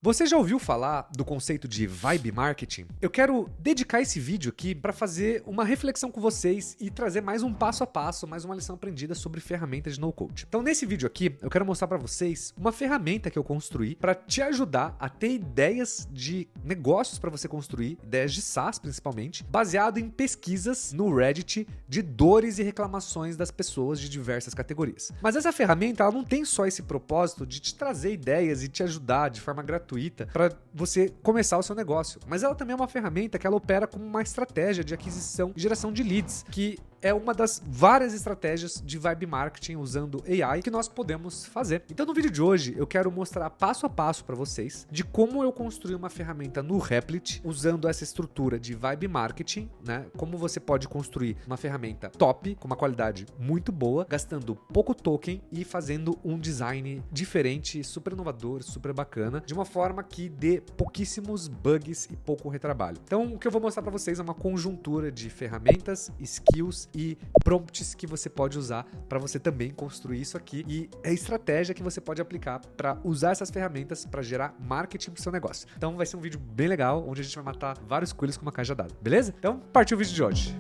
Você já ouviu falar do conceito de vibe marketing? Eu quero dedicar esse vídeo aqui para fazer uma reflexão com vocês e trazer mais um passo a passo, mais uma lição aprendida sobre ferramentas de no-code. Então, nesse vídeo aqui, eu quero mostrar para vocês uma ferramenta que eu construí para te ajudar a ter ideias de negócios para você construir, ideias de SaaS principalmente, baseado em pesquisas no Reddit de dores e reclamações das pessoas de diversas categorias. Mas essa ferramenta, ela não tem só esse propósito de te trazer ideias e te ajudar de forma gratuita para você começar o seu negócio. Mas ela também é uma ferramenta que ela opera como uma estratégia de aquisição e geração de leads, que é uma das várias estratégias de vibe marketing usando AI que nós podemos fazer. Então no vídeo de hoje eu quero mostrar passo a passo para vocês de como eu construí uma ferramenta no Replit usando essa estrutura de vibe marketing, né? Como você pode construir uma ferramenta top, com uma qualidade muito boa, gastando pouco token e fazendo um design diferente, super inovador, super bacana, de uma forma que dê pouquíssimos bugs e pouco retrabalho. Então o que eu vou mostrar para vocês é uma conjuntura de ferramentas, skills e prompts que você pode usar para você também construir isso aqui, e é estratégia que você pode aplicar para usar essas ferramentas para gerar marketing para o seu negócio. Então vai ser um vídeo bem legal, onde a gente vai matar vários coelhos com uma caixa dada, beleza? Então partiu o vídeo de hoje.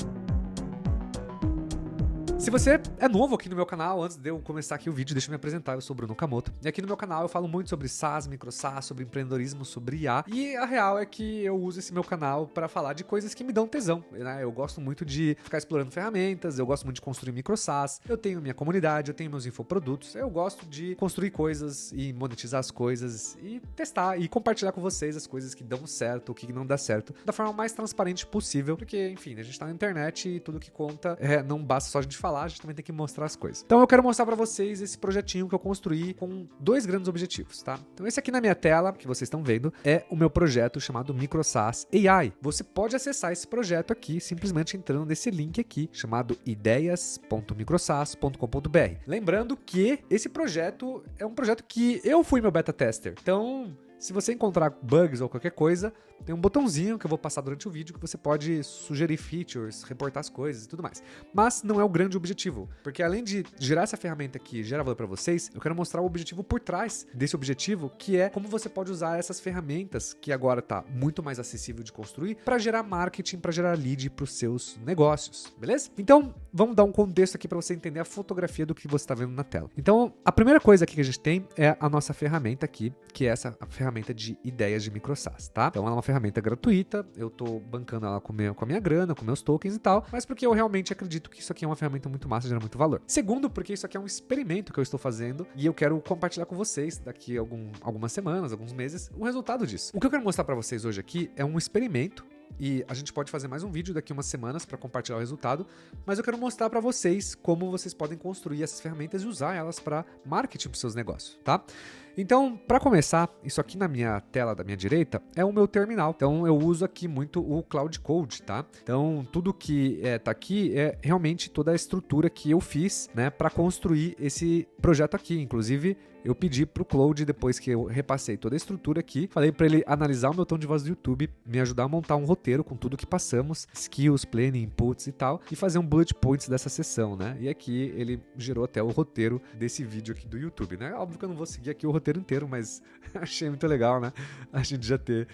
Se você é novo aqui no meu canal, antes de eu começar aqui o vídeo, deixa eu me apresentar, eu sou o Bruno Kamoto. E aqui no meu canal eu falo muito sobre SaaS, micro SaaS, sobre empreendedorismo, sobre IA. E a real é que eu uso esse meu canal para falar de coisas que me dão tesão, né? Eu gosto muito de ficar explorando ferramentas, eu gosto muito de construir micro SaaS, eu tenho minha comunidade, eu tenho meus infoprodutos, eu gosto de construir coisas e monetizar as coisas e testar e compartilhar com vocês as coisas que dão certo, o que não dá certo, da forma mais transparente possível, porque, enfim, a gente tá na internet e tudo que conta não basta só a gente falar, a gente também tem que mostrar as coisas. Então eu quero mostrar para vocês esse projetinho que eu construí com dois grandes objetivos, tá? Então esse aqui na minha tela, que vocês estão vendo, é o meu projeto chamado MicroSaaS AI. Você pode acessar esse projeto aqui simplesmente entrando nesse link aqui, chamado ideias.microsaas.com.br. Lembrando que esse projeto é um projeto que eu fui meu beta tester. Então, se você encontrar bugs ou qualquer coisa, tem um botãozinho que eu vou passar durante o vídeo que você pode sugerir features, reportar as coisas e tudo mais. Mas não é o grande objetivo, porque além de gerar essa ferramenta que gera valor para vocês, eu quero mostrar o objetivo por trás desse objetivo, que é como você pode usar essas ferramentas, que agora está muito mais acessível de construir, para gerar marketing, para gerar lead para os seus negócios, beleza? Então, vamos dar um contexto aqui para você entender a fotografia do que você está vendo na tela. Então, a primeira coisa aqui que a gente tem é a nossa ferramenta aqui, que é essa ferramenta de ideias de microSaaS, tá? Então ela é uma ferramenta gratuita, eu tô bancando ela com a minha grana, com meus tokens e tal, mas porque eu realmente acredito que isso aqui é uma ferramenta muito massa, gera muito valor. Segundo, porque isso aqui é um experimento que eu estou fazendo e eu quero compartilhar com vocês daqui a algumas semanas, alguns meses, o resultado disso. O que eu quero mostrar para vocês hoje aqui é um experimento. E a gente pode fazer mais um vídeo daqui a umas semanas para compartilhar o resultado, mas eu quero mostrar para vocês como vocês podem construir essas ferramentas e usar elas para marketing para os seus negócios, tá? Então, para começar, isso aqui na minha tela da minha direita é o meu terminal. Então, eu uso aqui muito o Cloud Code, tá? Então, tudo que tá aqui é realmente toda a estrutura que eu fiz, né, para construir esse projeto aqui. Inclusive, eu pedi pro Cloud, depois que eu repassei toda a estrutura aqui, falei para ele analisar o meu tom de voz do YouTube, me ajudar a montar um roteiro com tudo que passamos, skills, planning, inputs e tal, e fazer um bullet points dessa sessão, né? E aqui ele gerou até o roteiro desse vídeo aqui do YouTube, né? Óbvio que eu não vou seguir aqui o roteiro inteiro, mas achei muito legal, né? A gente já ter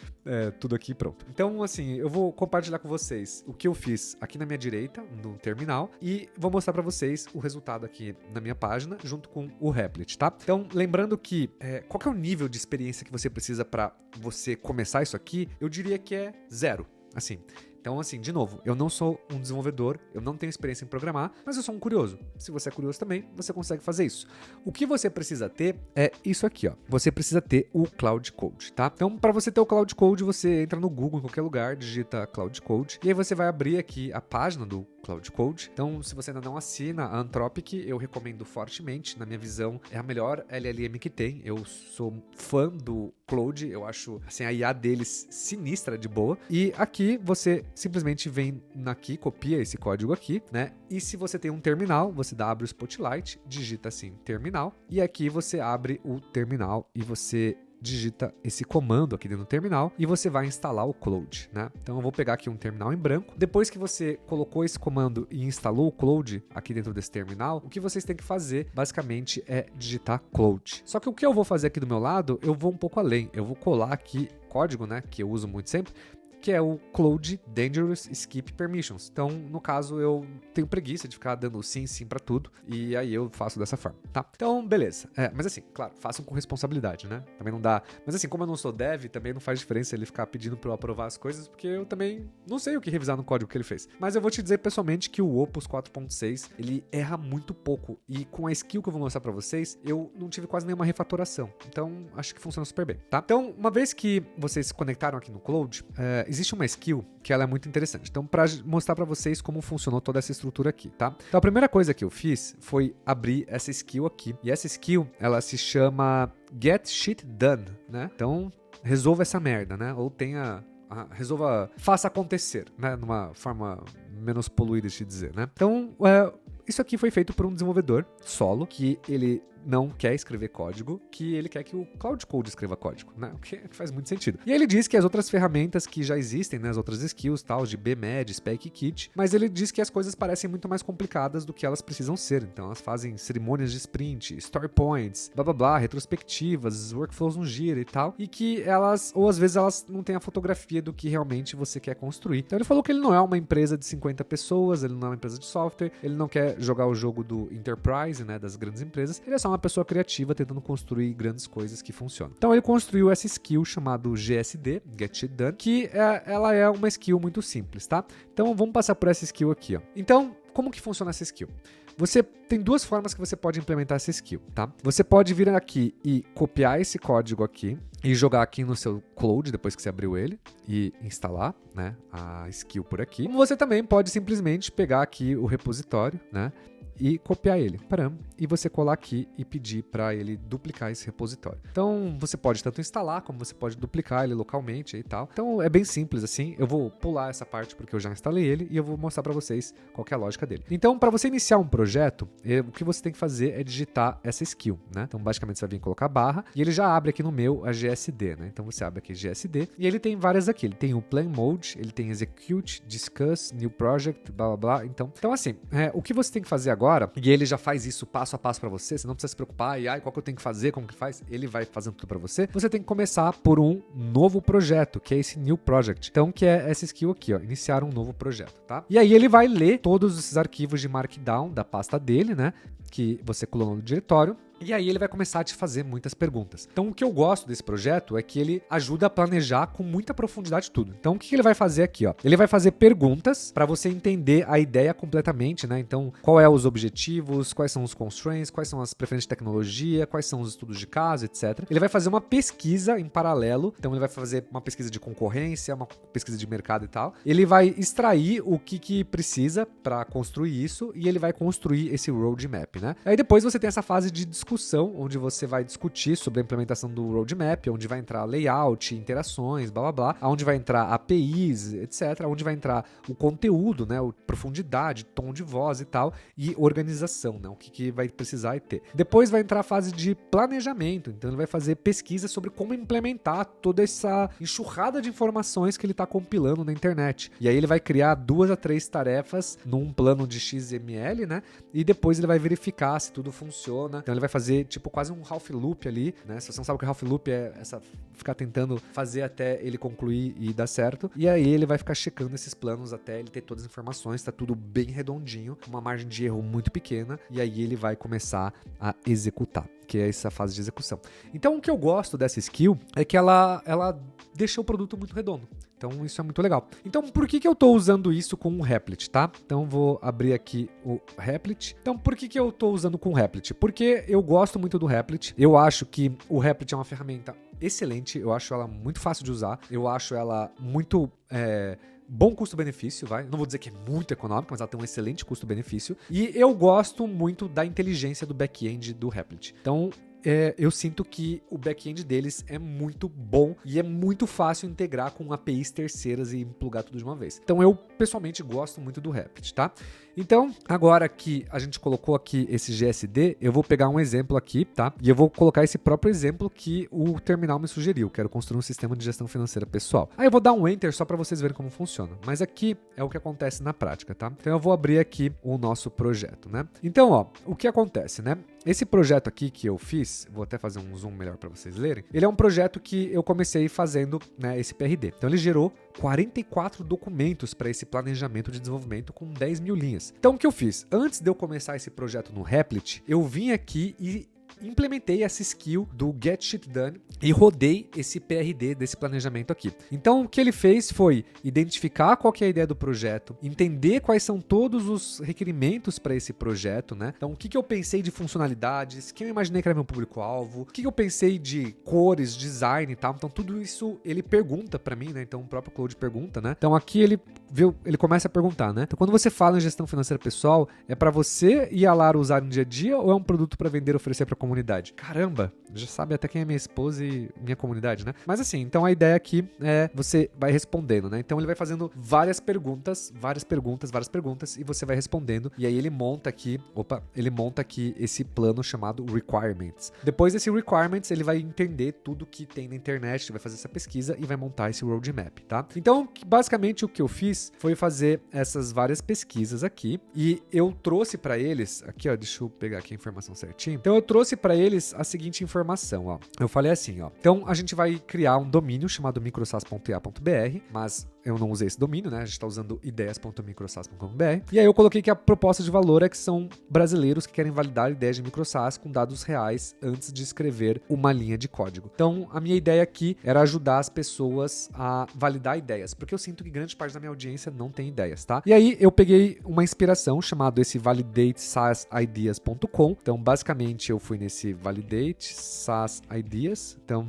tudo aqui pronto. Então, assim, eu vou compartilhar com vocês o que eu fiz aqui na minha direita, no terminal, e vou mostrar para vocês o resultado aqui na minha página, junto com o Replit, tá? Então, lembrando que qual que é o nível de experiência que você precisa para você começar isso aqui, eu diria que é 0, assim. Então, assim, de novo, eu não sou um desenvolvedor, eu não tenho experiência em programar, mas eu sou um curioso. Se você é curioso também, você consegue fazer isso. O que você precisa ter é isso aqui, ó. Você precisa ter o Cloud Code, tá? Então, para você ter o Cloud Code, você entra no Google, em qualquer lugar, digita Cloud Code, e aí você vai abrir aqui a página do Cloud Code. Então, se você ainda não assina a Anthropic, eu recomendo fortemente. Na minha visão, é a melhor LLM que tem. Eu sou fã do Cloud, eu acho assim, a IA deles sinistra de boa. E aqui você simplesmente vem aqui, copia esse código aqui, né? E se você tem um terminal, você abre o Spotlight, digita assim, terminal, e aqui você abre o terminal e você digita esse comando aqui dentro do terminal e você vai instalar o Cloud, né? Então eu vou pegar aqui um terminal em branco. Depois que você colocou esse comando e instalou o Cloud aqui dentro desse terminal, o que vocês têm que fazer basicamente é digitar Cloud. Só que o que eu vou fazer aqui do meu lado, eu vou um pouco além. Eu vou colar aqui código, né, que eu uso muito sempre, que é o Cloud Dangerous Skip Permissions. Então, no caso, eu tenho preguiça de ficar dando sim pra tudo, e aí eu faço dessa forma, tá? Então, beleza. Mas assim, claro, façam com responsabilidade, né? Também não dá... Mas assim, como eu não sou dev, também não faz diferença ele ficar pedindo pra eu aprovar as coisas, porque eu também não sei o que revisar no código que ele fez. Mas eu vou te dizer pessoalmente que o Opus 4.6, ele erra muito pouco, e com a skill que eu vou mostrar pra vocês, eu não tive quase nenhuma refatoração. Então, acho que funciona super bem, tá? Então, uma vez que vocês se conectaram aqui no Cloud, existe uma skill que ela é muito interessante. Então, para mostrar para vocês como funcionou toda essa estrutura aqui, tá? Então, a primeira coisa que eu fiz foi abrir essa skill aqui. E essa skill, ela se chama Get Shit Done, né? Então, resolva essa merda, né? Ou faça acontecer, né? Numa forma menos poluída de dizer, né? Então, isso aqui foi feito por um desenvolvedor solo, que ele não quer escrever código, que ele quer que o Cloud Code escreva código, né? O que faz muito sentido. E ele diz que as outras ferramentas que já existem, né, as outras skills, tal, de BMed, Spec Kit, mas ele diz que as coisas parecem muito mais complicadas do que elas precisam ser. Então elas fazem cerimônias de sprint, story points, blá blá blá, retrospectivas, workflows no Jira e tal, e que elas, ou às vezes elas não têm a fotografia do que realmente você quer construir. Então ele falou que ele não é uma empresa de 50 pessoas, ele não é uma empresa de software, ele não quer jogar o jogo do enterprise, né, das grandes empresas, ele é só uma pessoa criativa tentando construir grandes coisas que funcionam. Então ele construiu essa skill chamada GSD, Get Shit Done, que ela é uma skill muito simples, tá? Então vamos passar por essa skill aqui, ó. Então, como que funciona essa skill? Você tem duas formas que você pode implementar essa skill, tá? Você pode vir aqui e copiar esse código aqui e jogar aqui no seu Cloud, depois que você abriu ele, e instalar, né, a skill por aqui. Você também pode simplesmente pegar aqui o repositório, né, e copiar ele, e você colar aqui e pedir para ele duplicar esse repositório. Então, você pode tanto instalar, como você pode duplicar ele localmente e tal. Então, é bem simples assim. Eu vou pular essa parte porque eu já instalei ele e eu vou mostrar para vocês qual que é a lógica dele. Então, para você iniciar um projeto, o que você tem que fazer é digitar essa skill, né? Então, basicamente, você vai vir colocar barra e ele já abre aqui no meu a GSD, né? Então, você abre aqui GSD e ele tem várias aqui. Ele tem o Plan Mode, ele tem Execute, Discuss, New Project, blá, blá, blá. Então assim, o que você tem que fazer agora, e ele já faz isso passo a passo pra você não precisa se preocupar, qual que eu tenho que fazer, como que faz, ele vai fazendo tudo pra você. Você tem que começar por um novo projeto, que é esse New Project. Então, que é essa skill aqui, ó, iniciar um novo projeto, tá? E aí ele vai ler todos esses arquivos de Markdown da pasta dele, né, que você clonou no diretório. E aí ele vai começar a te fazer muitas perguntas. Então o que eu gosto desse projeto é que ele ajuda a planejar com muita profundidade tudo. Então o que ele vai fazer aqui, ó? Ele vai fazer perguntas para você entender a ideia completamente, né? Então qual é os objetivos, quais são os constraints, quais são as preferências de tecnologia, quais são os estudos de caso, etc. Ele vai fazer uma pesquisa em paralelo. Então ele vai fazer uma pesquisa de concorrência, uma pesquisa de mercado e tal. Ele vai extrair o que precisa para construir isso e ele vai construir esse roadmap, né? Aí depois você tem essa fase de discussão, onde você vai discutir sobre a implementação do roadmap, onde vai entrar layout, interações, blá blá blá, onde vai entrar APIs, etc, onde vai entrar o conteúdo, né, profundidade, tom de voz e tal, e organização, né, o que vai precisar e ter. Depois vai entrar a fase de planejamento, então ele vai fazer pesquisa sobre como implementar toda essa enxurrada de informações que ele está compilando na internet. E aí ele vai criar 2 a 3 tarefas num plano de XML, né, e depois ele vai verificar se tudo funciona. Então ele vai fazer tipo quase um half loop ali, né? Se você não sabe o que half loop é, essa ficar tentando fazer até ele concluir e dar certo. E aí ele vai ficar checando esses planos até ele ter todas as informações, tá tudo bem redondinho, com uma margem de erro muito pequena, e aí ele vai começar a executar, que é essa fase de execução. Então o que eu gosto dessa skill é que ela deixa o produto muito redondo. Então isso é muito legal. Então por que eu estou usando isso com o Replit, tá? Então vou abrir aqui o Replit. Então por que eu estou usando com o Replit? Porque eu gosto muito do Replit. Eu acho que o Replit é uma ferramenta excelente. Eu acho ela muito fácil de usar. Eu acho ela muito... bom custo-benefício, vai. Não vou dizer que é muito econômica, mas ela tem um excelente custo-benefício. E eu gosto muito da inteligência do back-end do Replit. Então, eu sinto que o back-end deles é muito bom e é muito fácil integrar com APIs terceiras e plugar tudo de uma vez. Então eu, pessoalmente, gosto muito do Rapid, tá? Então, agora que a gente colocou aqui esse GSD, eu vou pegar um exemplo aqui, tá? E eu vou colocar esse próprio exemplo que o terminal me sugeriu. Quero construir um sistema de gestão financeira pessoal. Aí eu vou dar um Enter só para vocês verem como funciona. Mas aqui é o que acontece na prática, tá? Então eu vou abrir aqui o nosso projeto, né? Então, ó, o que acontece, né? Esse projeto aqui que eu fiz, vou até fazer um zoom melhor para vocês lerem, ele é um projeto que eu comecei fazendo, né, esse PRD. Então ele gerou 44 documentos para esse planejamento de desenvolvimento com 10 mil linhas. Então o que eu fiz? Antes de eu começar esse projeto no Replit, eu vim aqui e implementei essa skill do Get Shit Done e rodei esse PRD desse planejamento aqui. Então, o que ele fez foi identificar qual que é a ideia do projeto, entender quais são todos os requerimentos para esse projeto, né? Então, o que eu pensei de funcionalidades, quem eu imaginei que era meu público-alvo, o que eu pensei de cores, design e tal. Então, tudo isso ele pergunta para mim, né? Então, o próprio Claude pergunta, né? Então, aqui ele começa a perguntar, né? Então, quando você fala em gestão financeira pessoal, é para você e a Lara usar no dia a dia ou é um produto para vender, oferecer para comunidade? Caramba, já sabe até quem é minha esposa e minha comunidade, né? Mas assim, então a ideia aqui é você vai respondendo, né? Então ele vai fazendo várias perguntas e você vai respondendo e aí ele monta aqui esse plano chamado Requirements. Depois desse Requirements, ele vai entender tudo que tem na internet, vai fazer essa pesquisa e vai montar esse roadmap, tá? Então, basicamente o que eu fiz foi fazer essas várias pesquisas aqui e eu trouxe para eles, aqui ó, deixa eu pegar aqui a informação certinho. Então eu trouxe para eles a seguinte informação, ó. Eu falei assim, ó. Então a gente vai criar um domínio chamado microsas.ia.br, mas eu não usei esse domínio, né? A gente está usando ideias.microsas.com.br. E aí eu coloquei que a proposta de valor é que são brasileiros que querem validar ideias de microsas com dados reais antes de escrever uma linha de código. Então a minha ideia aqui era ajudar as pessoas a validar ideias, porque eu sinto que grande parte da minha audiência não tem ideias, tá? E aí eu peguei uma inspiração chamado esse validatesasideas.com. Então basicamente eu fui nesse Validate SaaS Ideas. Então,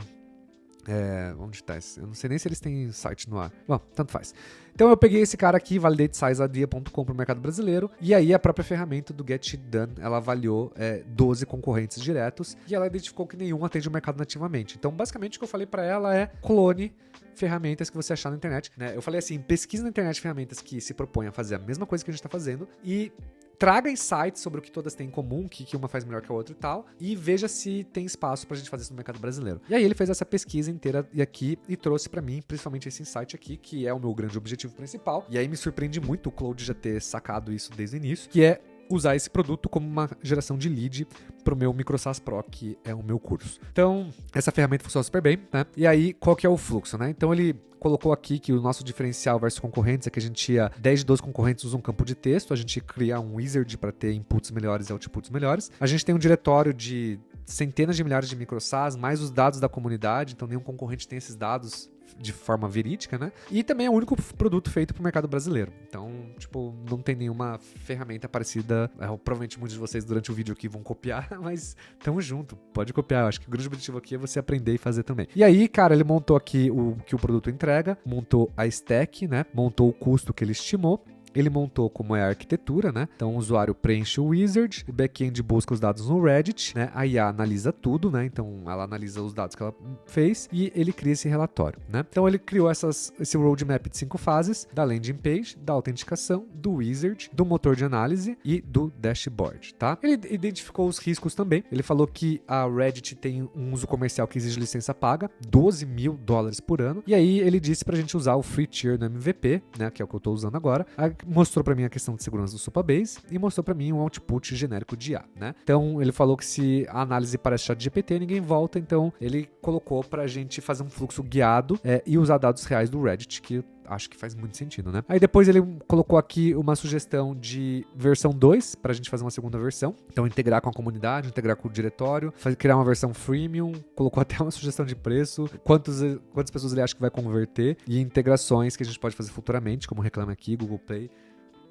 onde está esse? Eu não sei nem se eles têm site no ar. Bom, tanto faz. Então eu peguei esse cara aqui, validatesaideas.com para o mercado brasileiro, e aí a própria ferramenta do Get Shit Done, ela avaliou 12 concorrentes diretos, e ela identificou que nenhum atende o mercado nativamente. Então basicamente o que eu falei para ela é clone ferramentas que você achar na internet, né? Eu falei assim, pesquisa na internet ferramentas que se propõem a fazer a mesma coisa que a gente está fazendo e traga insights sobre o que todas têm em comum, que uma faz melhor que a outra e tal, e veja se tem espaço pra gente fazer isso no mercado brasileiro. E aí ele fez essa pesquisa inteira aqui e trouxe pra mim, principalmente esse insight aqui, que é o meu grande objetivo principal. E aí me surpreende muito o Claude já ter sacado isso desde o início, que é usar esse produto como uma geração de lead pro meu MicroSAS Pro, que é o meu curso. Então, essa ferramenta funciona super bem, né? E aí, qual que é o fluxo, né? Então, ele colocou aqui que o nosso diferencial versus concorrentes é que a gente tinha 10 de 12 concorrentes usam um campo de texto, a gente cria um wizard para ter inputs melhores e outputs melhores. A gente tem um diretório de centenas de milhares de MicroSAS, mais os dados da comunidade, então nenhum concorrente tem esses dados de forma verídica, né? E também é o único produto feito pro mercado brasileiro. Então, tipo, não tem nenhuma ferramenta parecida. Provavelmente muitos de vocês durante o vídeo aqui vão copiar, mas tamo junto, pode copiar. Eu acho que o grande objetivo aqui é você aprender e fazer também. E aí, cara, ele montou aqui o que o produto entrega, montou a stack, né? Montou o custo que ele estimou. Ele montou como é a arquitetura, né? Então o usuário preenche o wizard, o back-end busca os dados no Reddit, né? A IA analisa tudo, né? Então ela analisa os dados que ela fez e ele cria esse relatório, né? Então ele criou esse roadmap de 5 fases, da landing page, da autenticação, do wizard, do motor de análise e do dashboard, tá? Ele identificou os riscos também. Ele falou que a Reddit tem um uso comercial que exige licença paga, $12 mil por ano. E aí ele disse pra gente usar o free tier no MVP, né? Que é o que eu tô usando agora. Mostrou para mim a questão de segurança do Supabase e mostrou para mim um output genérico de IA, né? Então, ele falou que se a análise parece ChatGPT, ninguém volta, então ele colocou pra gente fazer um fluxo guiado e usar dados reais do Reddit, que acho que faz muito sentido, né? Aí depois ele colocou aqui uma sugestão de versão 2 pra gente fazer uma segunda versão. Então integrar com a comunidade, integrar com o diretório, criar uma versão freemium, colocou até uma sugestão de preço, quantas pessoas ele acha que vai converter e integrações que a gente pode fazer futuramente, como Reclame Aqui, Google Play.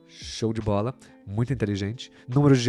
Show de bola, muito inteligente. Números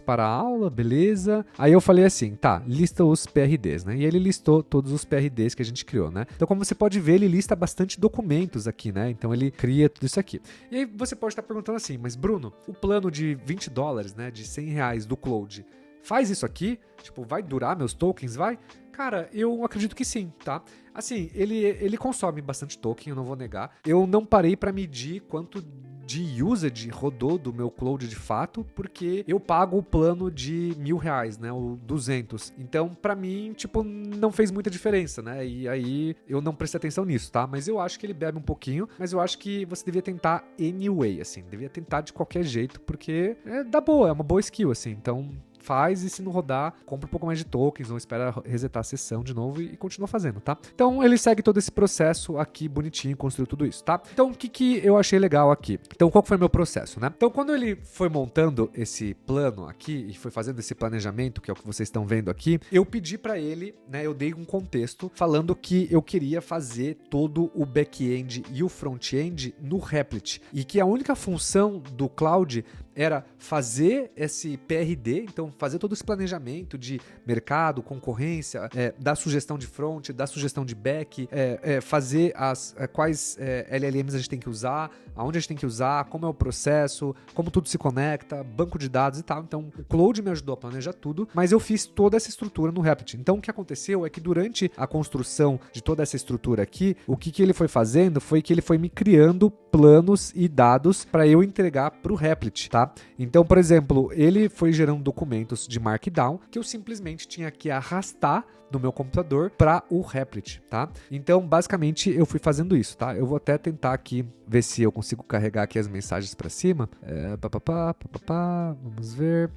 para a aula, beleza. Aí eu falei assim, tá, lista os PRDs, né? E ele listou todos os PRDs que a gente criou, né? Então, como você pode ver, ele lista bastante documentos aqui, né? Então, ele cria tudo isso aqui. E aí você pode estar perguntando assim, mas Bruno, o plano de $20, né? De R$100 do Claude, faz isso aqui? Tipo, vai durar meus tokens? Vai? Cara, eu acredito que sim, tá? Assim, ele consome bastante token, eu não vou negar. Eu não parei pra medir quanto de usage rodou do meu cloud de fato, porque eu pago o plano de R$1.000, né, o 200. Então, pra mim, tipo, não fez muita diferença, né, e aí eu não prestei atenção nisso, tá, mas eu acho que ele bebe um pouquinho, mas eu acho que você devia tentar anyway, assim, devia tentar de qualquer jeito, porque dá boa, é uma boa skill, assim, então faz e se não rodar, compra um pouco mais de tokens ou espera resetar a sessão de novo e continua fazendo, tá? Então ele segue todo esse processo aqui bonitinho, construiu tudo isso, tá? Então o que eu achei legal aqui? Então qual foi o meu processo, né? Então quando ele foi montando esse plano aqui e foi fazendo esse planejamento, que é o que vocês estão vendo aqui, eu pedi pra ele, né, eu dei um contexto falando que eu queria fazer todo o back-end e o front-end no Replit e que a única função do Cloud era fazer esse PRD, então fazer todo esse planejamento de mercado, concorrência, dar sugestão de front, dar sugestão de back, fazer quais LLMs a gente tem que usar, aonde a gente tem que usar, como é o processo, como tudo se conecta, banco de dados e tal. Então o Cloud me ajudou a planejar tudo, mas eu fiz toda essa estrutura no Replit. Então o que aconteceu é que durante a construção de toda essa estrutura aqui, o que ele foi fazendo foi que ele foi me criando planos e dados para eu entregar para o Replit, tá? Então, por exemplo, ele foi gerando documentos de Markdown que eu simplesmente tinha que arrastar no meu computador para o Replit, tá? Então, basicamente, eu fui fazendo isso, tá? Eu vou até tentar aqui ver se eu consigo carregar aqui as mensagens para cima. Vamos ver.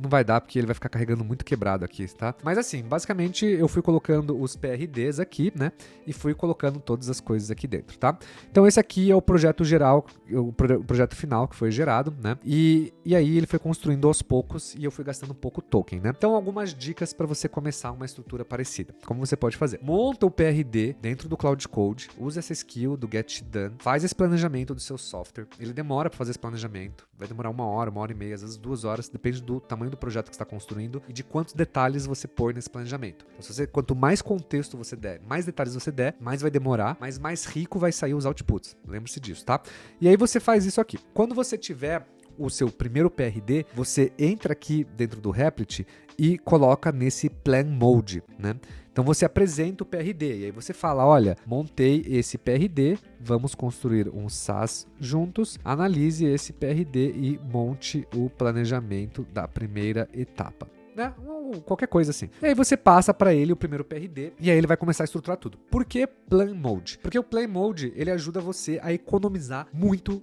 Não vai dar porque ele vai ficar carregando muito quebrado aqui, tá? Mas assim, basicamente, eu fui colocando os PRDs aqui, né? E fui colocando todas as coisas aqui dentro, tá? Então, esse aqui é o projeto geral, o projeto final que foi gerado, né? E aí ele foi construindo aos poucos e eu fui gastando pouco token, né? Então, algumas dicas para você começar uma estrutura parecida. Como você pode fazer? Monta o PRD dentro do Cloud Code, usa essa skill do Get Shit Done, faz esse planejamento do seu software. Ele demora para fazer esse planejamento, vai demorar 1 hora e meia, às vezes 2 horas, depende do tamanho do projeto que você está construindo e de quantos detalhes você pôr nesse planejamento. Então, quanto mais contexto você der, mais detalhes você der, mais vai demorar, mas mais rico vai sair os outputs. Lembre-se disso, tá? E aí você faz isso aqui. Quando você tiver o seu primeiro PRD, você entra aqui dentro do Replit e coloca nesse Plan Mode, né? Então você apresenta o PRD e aí você fala, olha, montei esse PRD, vamos construir um SaaS juntos, analise esse PRD e monte o planejamento da primeira etapa, né? Qualquer coisa assim. E aí você passa para ele o primeiro PRD e aí ele vai começar a estruturar tudo. Por que Plan Mode? Porque o Plan Mode, ele ajuda você a economizar muito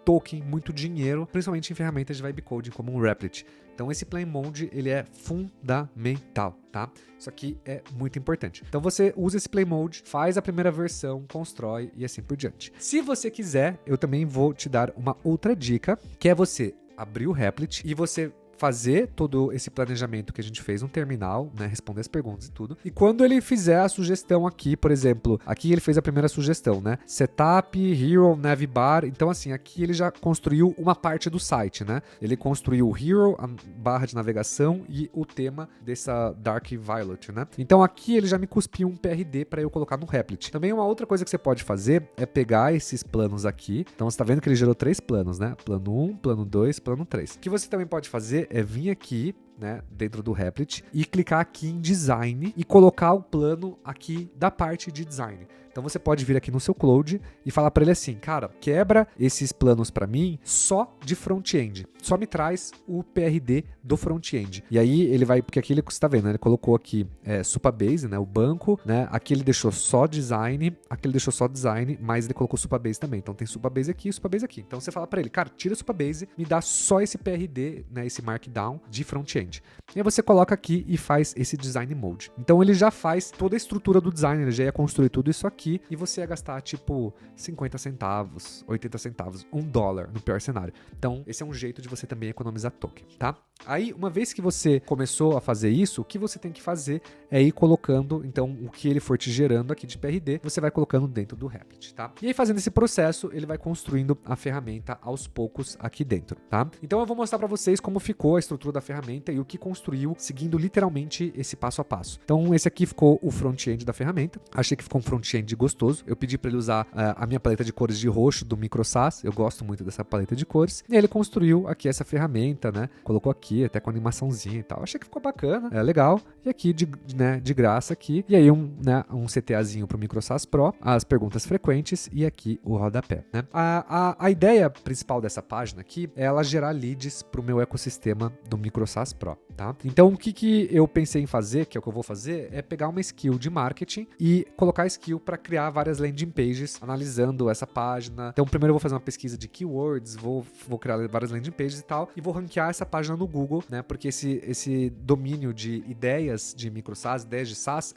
token, muito dinheiro, principalmente em ferramentas de vibe coding como o Replit. Então esse Plan Mode, ele é fundamental, tá? Isso aqui é muito importante. Então você usa esse Plan Mode, faz a primeira versão, constrói e assim por diante. Se você quiser, eu também vou te dar uma outra dica, que é você abrir o Replit e você fazer todo esse planejamento que a gente fez no terminal, né, responder as perguntas e tudo. E quando ele fizer a sugestão aqui, por exemplo, aqui ele fez a primeira sugestão, né? Setup, Hero, Navbar. Então, assim, aqui ele já construiu uma parte do site, né? Ele construiu o Hero, a barra de navegação e o tema dessa Dark Violet, né? Então, aqui ele já me cuspiu um PRD para eu colocar no Replit. Também uma outra coisa que você pode fazer é pegar esses planos aqui. Então, você tá vendo que ele gerou 3 planos, né? Plano 1, plano 2, plano 3. O que você também pode fazer é vir aqui, né, dentro do Replit e clicar aqui em Design e colocar o plano aqui da parte de Design. Então você pode vir aqui no seu Cloud e falar para ele assim, cara, quebra esses planos para mim só de front-end. Só me traz o PRD do front-end. E aí ele vai, porque aqui ele, você tá vendo, né, ele colocou aqui Supabase, né, o banco, né, aqui ele deixou só design, aqui ele deixou só design, mas ele colocou Supabase também. Então tem Supabase aqui e Supabase aqui. Então você fala para ele, cara, tira Supabase, me dá só esse PRD, né, esse Markdown de front-end. E aí você coloca aqui e faz esse Design Mode. Então ele já faz toda a estrutura do design, ele já ia construir tudo isso aqui e você ia gastar tipo 50 centavos, 80 centavos, $1 no pior cenário. Então esse é um jeito de você também economizar token, tá? Aí, uma vez que você começou a fazer isso, o que você tem que fazer é ir colocando, então, o que ele for te gerando aqui de PRD, você vai colocando dentro do Replit, tá? E aí, fazendo esse processo, ele vai construindo a ferramenta aos poucos aqui dentro, tá? Então, eu vou mostrar para vocês como ficou a estrutura da ferramenta e o que construiu seguindo literalmente esse passo a passo. Então esse aqui ficou o front-end da ferramenta. Achei que ficou um front-end gostoso. Eu pedi para ele usar a minha paleta de cores de roxo do MicroSAS. Eu gosto muito dessa paleta de cores. E aí ele construiu aqui essa ferramenta, né? Colocou aqui até com animaçãozinha e tal. Achei que ficou bacana, é legal. E aqui de graça aqui. E aí um CTAzinho pro MicroSAS Pro, as perguntas frequentes e aqui o rodapé, né? A ideia principal dessa página aqui é ela gerar leads pro meu ecossistema do MicroSAS Pro, tá? Então o que eu pensei em fazer, que é o que eu vou fazer, é pegar uma skill de marketing e colocar a skill para criar várias landing pages analisando essa página. Então primeiro eu vou fazer uma pesquisa de keywords, vou criar várias landing pages e tal, e vou ranquear essa página no Google, né? Porque esse domínio de ideias de MicroSAS, ideias de SaaS,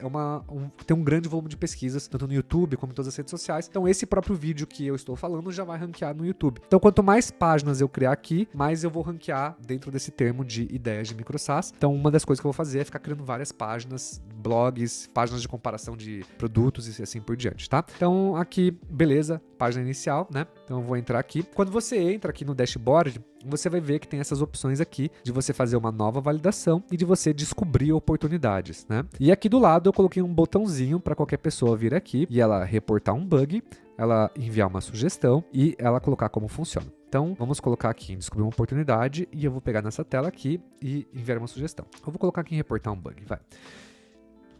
tem um grande volume de pesquisas, tanto no YouTube como em todas as redes sociais. Então esse próprio vídeo que eu estou falando já vai ranquear no YouTube. Então quanto mais páginas eu criar aqui, mais eu vou ranquear dentro desse termo de ideias de MicroSAS. Então uma das coisas que eu vou fazer é ficar criando várias páginas, blogs, páginas de comparação de produtos e assim por diante, tá? Então aqui, beleza, página inicial, né? Então eu vou entrar aqui. Quando você entra aqui no dashboard, você vai ver que tem essas opções aqui de você fazer uma nova validação e de você descobrir oportunidades, né? E aqui do lado eu coloquei um botãozinho para qualquer pessoa vir aqui e ela reportar um bug, ela enviar uma sugestão e ela colocar como funciona. Então, vamos colocar aqui em descobrir uma oportunidade e eu vou pegar nessa tela aqui e enviar uma sugestão. Eu vou colocar aqui em reportar um bug, vai.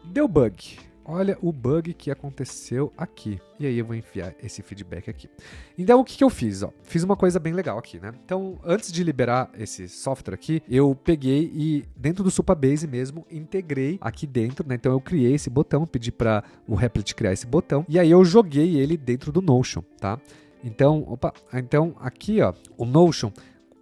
Deu bug. Olha o bug que aconteceu aqui. E aí eu vou enviar esse feedback aqui. Então o que eu fiz? Fiz uma coisa bem legal aqui, né? Então antes de liberar esse software aqui, eu peguei e dentro do Supabase mesmo, integrei aqui dentro, né? Então eu criei esse botão, pedi para o Replit criar esse botão. E aí eu joguei ele dentro do Notion, tá? Então aqui, o Notion,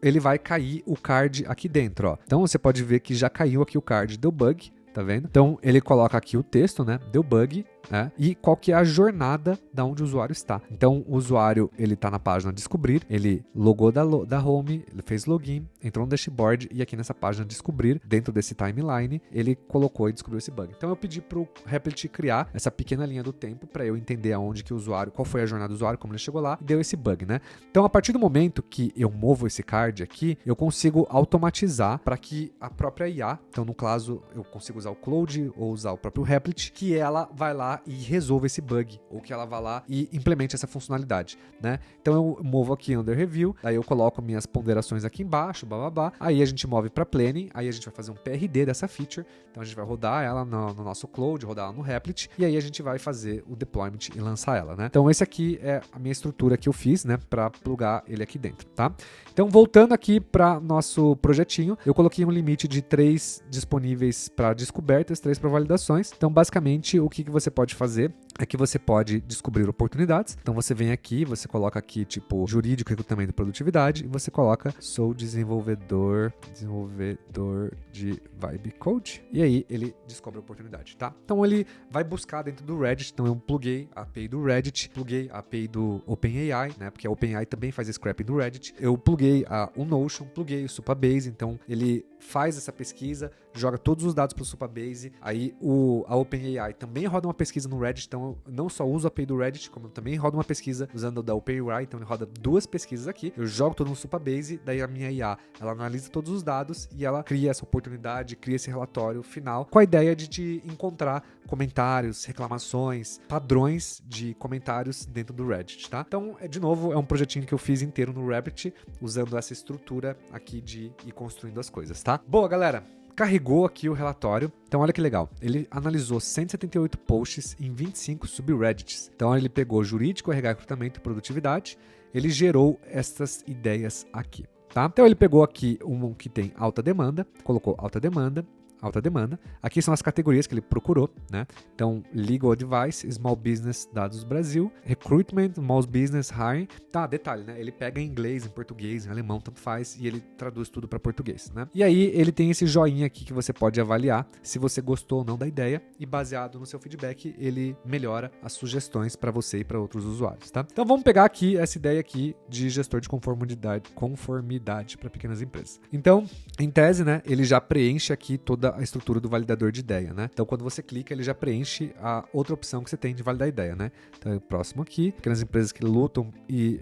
ele vai cair o card aqui dentro, ó. Então você pode ver que já caiu aqui o card, deu bug. Tá vendo? Então ele coloca aqui o texto, né? Deu bug, né? E qual que é a jornada da onde o usuário está. Então o usuário, ele tá na página descobrir, ele logou da home, ele fez login, entrou no dashboard e aqui nessa página descobrir, dentro desse timeline, ele colocou e descobriu esse bug. Então eu pedi pro Replit criar essa pequena linha do tempo para eu entender aonde que o usuário, qual foi a jornada do usuário, como ele chegou lá e deu esse bug, né? Então a partir do momento que eu movo esse card aqui, eu consigo automatizar para que a própria IA, então no caso eu consigo usar o Cloud ou usar o próprio Replit, que ela vai lá e resolva esse bug, ou que ela vá lá e implemente essa funcionalidade, né? Então eu movo aqui under review, aí eu coloco minhas ponderações aqui embaixo, bababá, aí a gente move para planning, aí a gente vai fazer um PRD dessa feature, então a gente vai rodar ela no nosso Cloud, rodar ela no Replit, e aí a gente vai fazer o deployment e lançar ela, né? Então esse aqui é a minha estrutura que eu fiz, né, para plugar ele aqui dentro, tá? Então voltando aqui para nosso projetinho, eu coloquei um limite de 3 disponíveis para descobertas, 3 para validações. Então basicamente o que você pode fazer é que você pode descobrir oportunidades. Então você vem aqui, você coloca aqui tipo jurídico, recrutamento e produtividade, e você coloca sou desenvolvedor de Vibe Code, e aí ele descobre a oportunidade, tá? Então ele vai buscar dentro do Reddit, então eu pluguei a API do Reddit, pluguei a API do OpenAI, né? Porque a OpenAI também faz scrapping do Reddit. Eu pluguei o Notion, pluguei o Supabase, então ele faz essa pesquisa, joga todos os dados para o Supabase, aí a OpenAI também roda uma pesquisa no Reddit, então eu não só uso a API do Reddit, como eu também rodo uma pesquisa usando da OpenAI, então ele roda 2 pesquisas aqui, eu jogo tudo no Supabase, daí a minha IA, ela analisa todos os dados e ela cria essa oportunidade, cria esse relatório final, com a ideia de te encontrar comentários, reclamações, padrões de comentários dentro do Reddit, tá? Então, de novo, é um projetinho que eu fiz inteiro no Replit, usando essa estrutura aqui de ir construindo as coisas, tá? Boa, galera! Carregou aqui o relatório. Então, olha que legal. Ele analisou 178 posts em 25 subreddits. Então, ele pegou jurídico, RH, recrutamento e produtividade. Ele gerou essas ideias aqui, tá? Então, ele pegou aqui um que tem alta demanda, colocou alta demanda. Aqui são as categorias que ele procurou, né? Então, Legal Advice, Small Business Dados Brasil, Recruitment, Small Business Hiring. Tá, detalhe, né? Ele pega em inglês, em português, em alemão, tanto faz, e ele traduz tudo para português, né? E aí, ele tem esse joinha aqui que você pode avaliar se você gostou ou não da ideia, e baseado no seu feedback, ele melhora as sugestões para você e para outros usuários, tá? Então, vamos pegar aqui essa ideia aqui de gestor de conformidade para pequenas empresas. Então, em tese, né? Ele já preenche aqui toda toda a estrutura do validador de ideia, né? Então, quando você clica, ele já preenche a outra opção que você tem de validar a ideia, né? Então, o próximo aqui, pequenas empresas que lutam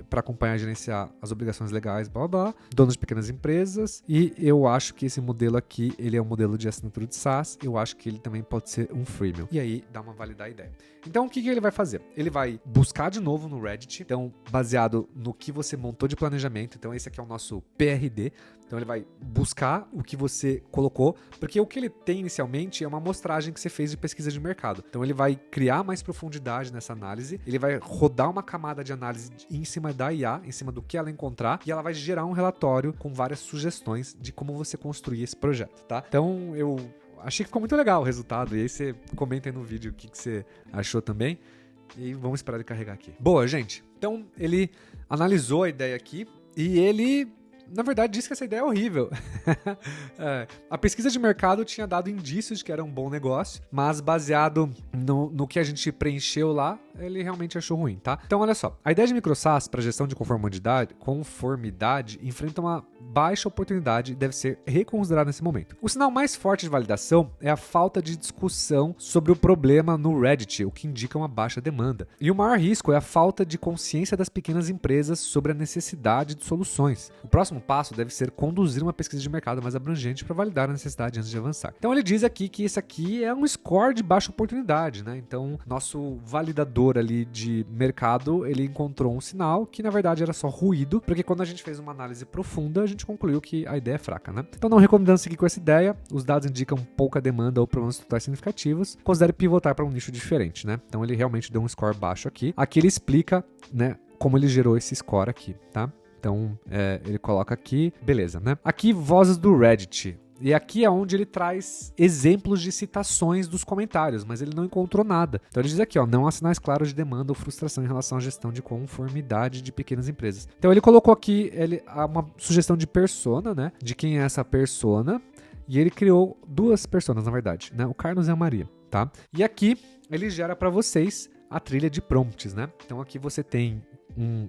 para acompanhar e gerenciar as obrigações legais, blá, blá, blá, donos de pequenas empresas, e eu acho que esse modelo aqui, ele é um modelo de assinatura de SaaS, eu acho que ele também pode ser um freemium. E aí, dá uma validar a ideia. Então, o que ele vai fazer? Ele vai buscar de novo no Reddit, então, baseado no que você montou de planejamento, então esse aqui é o nosso PRD, então ele vai buscar o que você colocou, porque o que ele tem inicialmente é uma amostragem que você fez de pesquisa de mercado. Então ele vai criar mais profundidade nessa análise, ele vai rodar uma camada de análise em cima da IA, em cima do que ela encontrar, e ela vai gerar um relatório com várias sugestões de como você construir esse projeto, tá? Então eu achei que ficou muito legal o resultado, e aí você comenta aí no vídeo o que você achou também, e vamos esperar ele carregar aqui. Boa, gente. Então ele analisou a ideia aqui, e ele, na verdade, disse que essa ideia é horrível. A pesquisa de mercado tinha dado indícios de que era um bom negócio, mas baseado no que a gente preencheu lá, ele realmente achou ruim, tá? Então, olha só. A ideia de microsas para gestão de conformidade enfrenta uma baixa oportunidade e deve ser reconsiderada nesse momento. O sinal mais forte de validação é a falta de discussão sobre o problema no Reddit, o que indica uma baixa demanda. E o maior risco é a falta de consciência das pequenas empresas sobre a necessidade de soluções. O próximo passo deve ser conduzir uma pesquisa de mercado mais abrangente para validar a necessidade antes de avançar. Então ele diz aqui que esse aqui é um score de baixa oportunidade, né? Então nosso validador ali de mercado, ele encontrou um sinal que na verdade era só ruído, porque quando a gente fez uma análise profunda, a gente concluiu que a ideia é fraca, né? Então não recomendando seguir com essa ideia, os dados indicam pouca demanda ou problemas estruturais significativos, considere pivotar para um nicho diferente, né? Então ele realmente deu um score baixo aqui. Aqui ele explica, né, como ele gerou esse score aqui, tá? Então, ele coloca aqui, beleza, né? Aqui, vozes do Reddit. E aqui é onde ele traz exemplos de citações dos comentários, mas ele não encontrou nada. Então ele diz aqui, ó, não há sinais claros de demanda ou frustração em relação à gestão de conformidade de pequenas empresas. Então ele colocou aqui uma sugestão de persona, né? De quem é essa persona. E ele criou duas personas, na verdade, né? O Carlos e a Maria, tá? E aqui ele gera para vocês a trilha de prompts, né? Então aqui você tem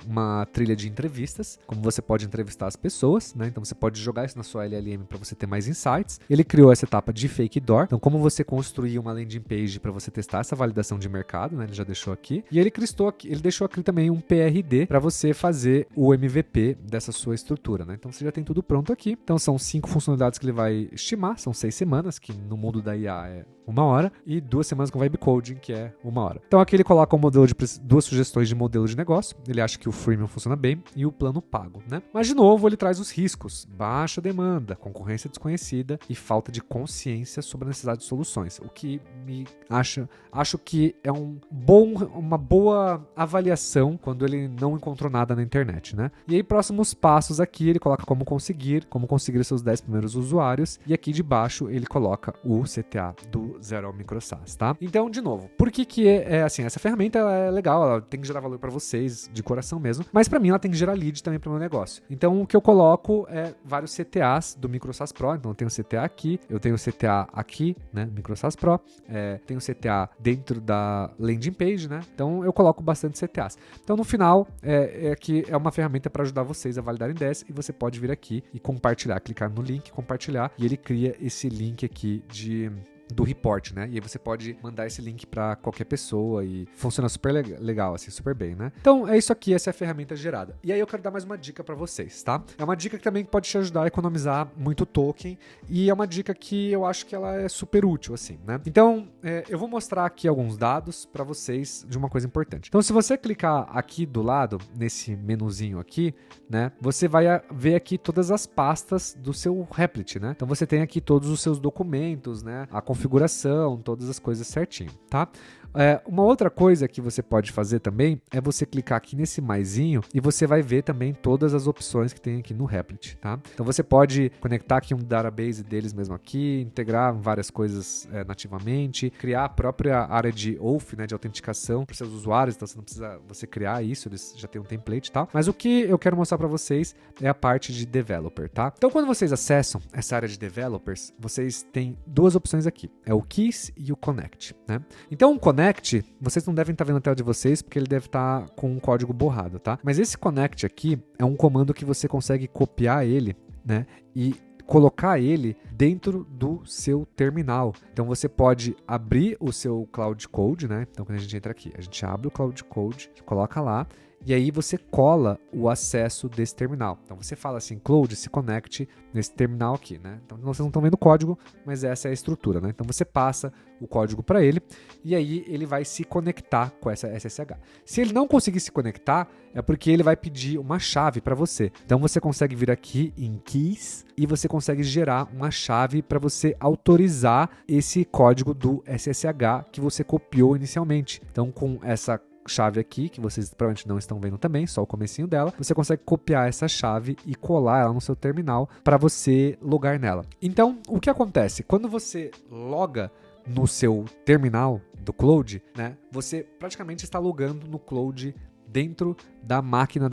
uma trilha de entrevistas, como você pode entrevistar as pessoas, né? Então você pode jogar isso na sua LLM para você ter mais insights. Ele criou essa etapa de fake door, então como você construir uma landing page para você testar essa validação de mercado, né? Ele já deixou aqui. E ele deixou aqui também um PRD para você fazer o MVP dessa sua estrutura, né? Então você já tem tudo pronto aqui. Então são 5 funcionalidades que ele vai estimar, são 6 semanas, que no mundo da IA é 1 hora, e 2 semanas com Vibe Coding, que é 1 hora. Então aqui ele coloca um modelo de 2 sugestões de modelo de negócio. Ele acha que o freemium funciona bem e o plano pago, né? Mas de novo ele traz os riscos: baixa demanda, concorrência desconhecida e falta de consciência sobre a necessidade de soluções. O que acho que é uma boa avaliação quando ele não encontrou nada na internet, né? E aí próximos passos aqui ele coloca como conseguir seus 10 primeiros usuários, e aqui de baixo ele coloca o CTA do Zero ao MicroSaaS, tá? Então, de novo, por que é assim? Essa ferramenta é legal, ela tem que gerar valor para vocês de coração mesmo, mas para mim ela tem que gerar lead também para o meu negócio. Então, o que eu coloco é vários CTAs do MicroSaaS Pro. Então, eu tenho o CTA aqui, eu tenho o CTA aqui, né, MicroSaaS Pro, tenho o CTA dentro da landing page, né? Então, eu coloco bastante CTAs. Então, no final, aqui é uma ferramenta para ajudar vocês a validarem ideias, e você pode vir aqui e compartilhar, clicar no link, compartilhar, e ele cria esse link aqui do report, né? E aí você pode mandar esse link para qualquer pessoa e funciona super legal, assim, super bem, né? Então é isso aqui, essa é a ferramenta gerada. E aí eu quero dar mais uma dica para vocês, tá? É uma dica que também pode te ajudar a economizar muito token, e é uma dica que eu acho que ela é super útil, assim, né? Então eu vou mostrar aqui alguns dados para vocês de uma coisa importante. Então se você clicar aqui do lado, nesse menuzinho aqui, né? Você vai ver aqui todas as pastas do seu Replit, né? Então você tem aqui todos os seus documentos, né? A configuração, todas as coisas certinho, tá? Uma outra coisa que você pode fazer também é você clicar aqui nesse maisinho e você vai ver também todas as opções que tem aqui no Replit, tá? Então você pode conectar aqui um database deles mesmo aqui, integrar várias coisas nativamente, criar a própria área de OAuth, né, de autenticação para os seus usuários, então você não precisa criar isso, eles já tem um template e tal. Mas o que eu quero mostrar para vocês é a parte de developer, tá? Então quando vocês acessam essa área de developers, vocês têm 2 opções aqui, é o Keys e o Connect, né? Então o Connect, vocês não devem estar vendo a tela de vocês porque ele deve estar com um código borrado, tá? Mas esse Connect aqui é um comando que você consegue copiar ele, né? E colocar ele dentro do seu terminal. Então você pode abrir o seu Cloud Code, né? Então quando a gente entra aqui, a gente abre o Cloud Code, coloca lá, e aí você cola o acesso desse terminal. Então você fala assim, Cloud, se conecte nesse terminal aqui, né? Então vocês não estão vendo o código, mas essa é a estrutura, né? Então você passa o código para ele e aí ele vai se conectar com essa SSH. Se ele não conseguir se conectar, é porque ele vai pedir uma chave para você. Então você consegue vir aqui em Keys e você consegue gerar uma chave para você autorizar esse código do SSH que você copiou inicialmente. Então com essa chave aqui, que vocês provavelmente não estão vendo também, só o comecinho dela, você consegue copiar essa chave e colar ela no seu terminal para você logar nela. Então, o que acontece? Quando você loga no seu terminal do Cloud, né, você praticamente está logando no Cloud dentro da máquina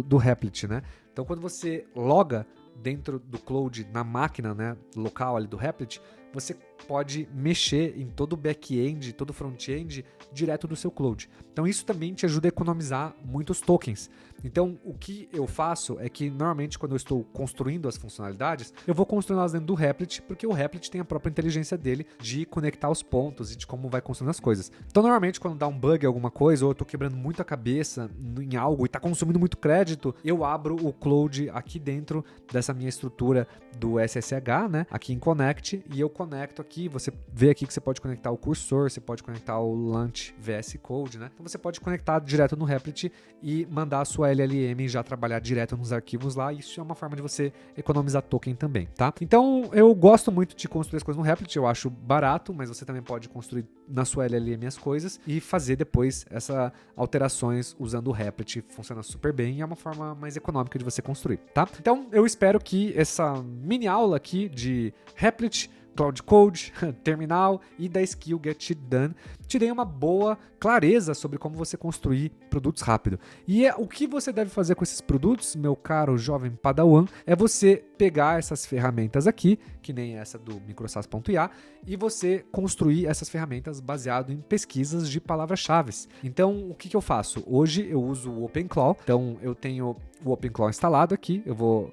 do Replit, né? Então, quando você loga dentro do Cloud na máquina, né, local ali do Replit, você pode mexer em todo o back-end, todo o front-end direto do seu Cloud. Então isso também te ajuda a economizar muitos tokens. Então o que eu faço é que normalmente quando eu estou construindo as funcionalidades, eu vou construindo elas dentro do Replit, porque o Replit tem a própria inteligência dele de conectar os pontos e de como vai construindo as coisas. Então normalmente quando dá um bug em alguma coisa, ou eu estou quebrando muito a cabeça em algo e está consumindo muito crédito, eu abro o Cloud aqui dentro dessa minha estrutura do SSH, né? Aqui em Connect, e eu conecto aqui, você vê aqui que você pode conectar o cursor, você pode conectar o Launch VS Code, né? Então você pode conectar direto no Replit e mandar a sua LLM já trabalhar direto nos arquivos lá, e isso é uma forma de você economizar token também, tá? Então eu gosto muito de construir as coisas no Replit, eu acho barato, mas você também pode construir na sua LLM as coisas e fazer depois essas alterações usando o Replit, funciona super bem e é uma forma mais econômica de você construir, tá? Então eu espero que essa mini aula aqui de Replit, Cloud Code, terminal e da skill Get It Done te dê uma boa clareza sobre como você construir produtos rápido. E o que você deve fazer com esses produtos, meu caro jovem padawan, é você pegar essas ferramentas aqui, que nem essa do microsas.ia, e você construir essas ferramentas baseado em pesquisas de palavras-chave. Então, o que eu faço? Hoje eu uso o OpenClaw, então eu tenho o OpenClaw instalado aqui, eu vou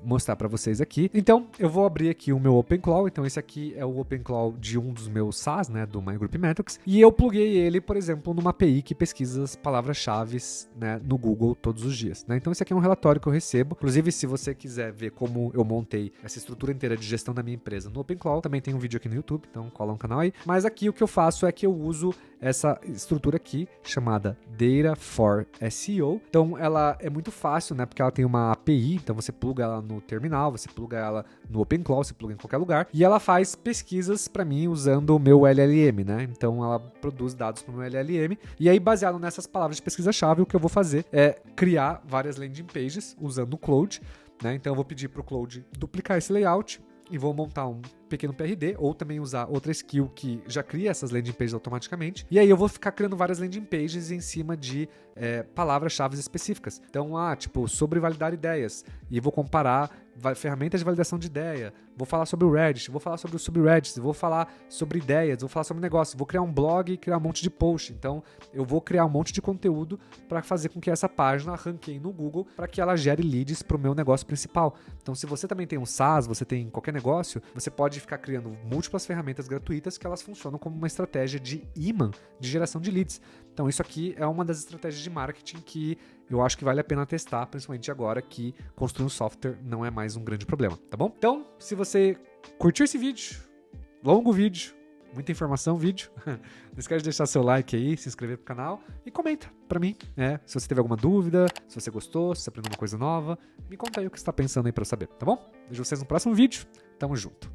mostrar para vocês aqui. Então, eu vou abrir aqui o meu OpenClaw, então esse aqui é o OpenClaw de um dos meus SaaS, né, do MyGroupMetrics, e eu pluguei ele, por exemplo, numa API que pesquisa as palavras-chave, né, no Google todos os dias, né? Então esse aqui é um relatório que eu recebo, inclusive se você quiser ver como eu montei essa estrutura inteira de gestão da minha empresa no OpenClaw, também tem um vídeo aqui no YouTube, então cola no canal aí, mas aqui o que eu faço é que eu uso essa estrutura aqui, chamada Data for SEO. Então ela é muito fácil, né? Porque ela tem uma API, então você pluga ela no terminal, você pluga ela no OpenClaw, você pluga em qualquer lugar, e ela faz pesquisas para mim usando o meu LLM, né? Então ela produz dados para o meu LLM, e aí baseado nessas palavras de pesquisa-chave, o que eu vou fazer é criar várias landing pages usando o Cloud, né? Então eu vou pedir para o Cloud duplicar esse layout, e vou montar um pequeno PRD, ou também usar outra skill que já cria essas landing pages automaticamente. E aí eu vou ficar criando várias landing pages em cima de palavras-chave específicas. Então, tipo, sobre validar ideias. E vou comparar ferramentas de validação de ideia. Vou falar sobre o Reddit, vou falar sobre o subreddit, vou falar sobre ideias, vou falar sobre negócio. Vou criar um blog e criar um monte de post. Então, eu vou criar um monte de conteúdo para fazer com que essa página ranqueie no Google para que ela gere leads para o meu negócio principal. Então, se você também tem um SaaS, você tem qualquer negócio, você pode ficar criando múltiplas ferramentas gratuitas que elas funcionam como uma estratégia de imã de geração de leads. Então isso aqui é uma das estratégias de marketing que eu acho que vale a pena testar, principalmente agora que construir um software não é mais um grande problema, tá bom? Então, se você curtiu esse vídeo, longo vídeo, muita informação, vídeo, não esquece de deixar seu like aí, se inscrever pro canal e comenta pra mim, se você teve alguma dúvida, se você gostou, se você aprendeu uma coisa nova, me conta aí o que você tá pensando aí pra eu saber, tá bom? Vejo vocês no próximo vídeo, tamo junto.